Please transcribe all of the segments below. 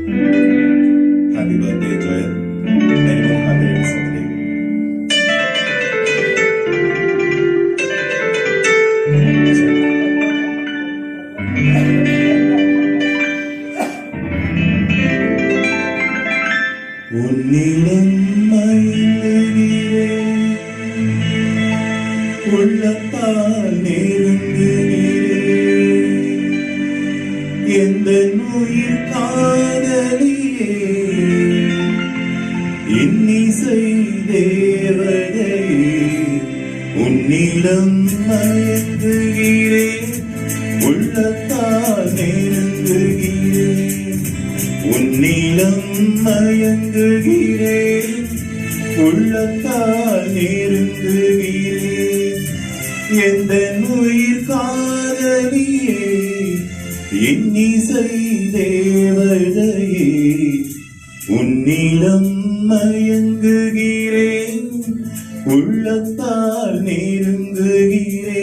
Happy birthday, Joel. Many more happiness of the day. உன்னிடம் மயங்குகிறேன், உள்ளத்தால் நெருங்குகிறேன், எந்த உயிர் காதலியே, இன்னிசை தேவதையே, உன்னிடம் மயங்குகிறேன், உள்ளத்தால் நெருங்குகிறேன், உன்னிடம் மயங்குகிறேன், உள்ளத்தால் நெருங்குகிறேன், எந்த உயிர் காதலியே, இன்னிசை தேவதையே, உன்னிடம் மயங்குகிறேன், உள்ளத்தால் நெருங்குகிறேன்.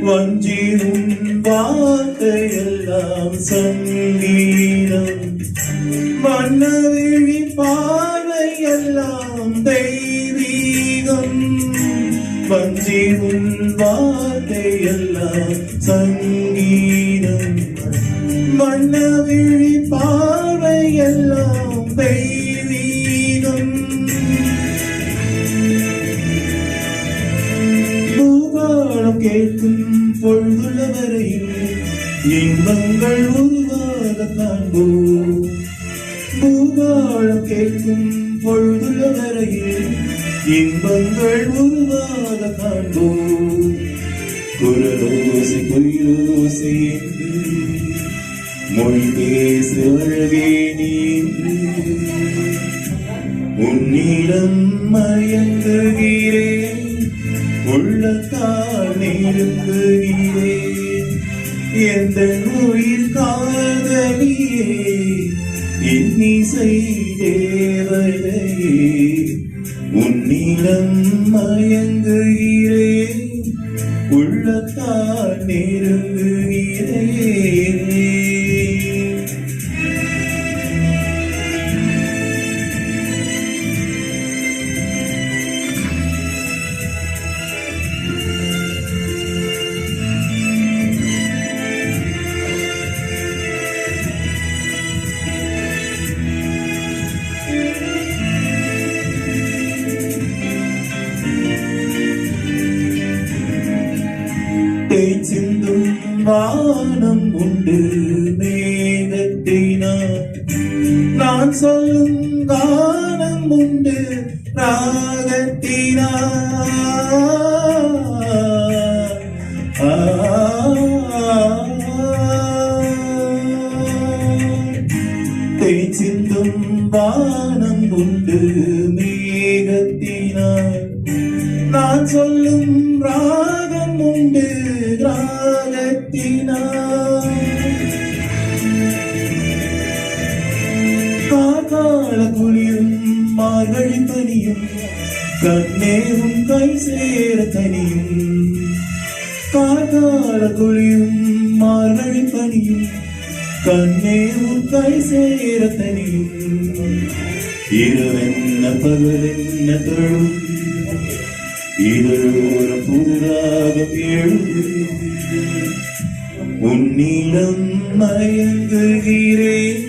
வஞ்சிரும் வார்த்தையெல்லாம் சங்கீதம், வண்ணவிழி பார்வையெல்லாம் தெய்வீகம், வஞ்சிரும் வார்த்தையெல்லாம் சங்கீதம், வண்ணவிழி பார்வையெல்லாம் தெய்வீகம், பூபாலம் கேட்கும் பொழுதுள்ள வரையில் இன்பங்கள் உருவாக காண்போம், பூபாலம் கேட்கும் பொழுதுள்ள வரையில் இன்பங்கள் உருவாக காண்போம், குரலோசை குயிலோசை என்று மொழி பேசு அழகே நீன்று, உன்னிடம் மயங்குகிறேன், உள்ளத்தால் நெருங்குகிறேன், எந்த உயிர் காதலியே, இன்னிசை தேவதையே, உன்னிடம் மயங்குகிறேன், உள்ளத்தால் நெருங்குகிறேன். தேன் சிந்தும் வானம் உண்டு மேகத்தினால், நான் சொல்லும் கானம் உண்டு ராகத்தினால், தேன் சிந்தும் வானம் உண்டு மேகத்தினால், நான் சொல்லும் ராகம் உண்டு ராகத்தினால், கார்கால குளிரும் மார்கழி பனியும் கண்ணேவும் கை சேர தனியும், கார்கால குளிரும் மார்கழி பனியும் கண்ணேவும் கை சேர தனியும், இரவென்ன பகலென்ன தொழும் இதழோரம் புதுராகம் எழுது, உன்னிடம் மயங்குகிறேன்,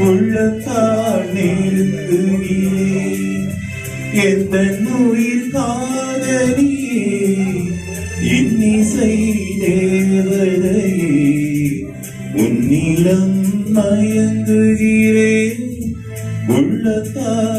உள்ளத்தால் நெருங்குகிறேன், எந்த உயிர் காதலியே, இன்னிசை தேவதையே, உன்னிடம் மயங்குகிறேன், உள்ளத்தால்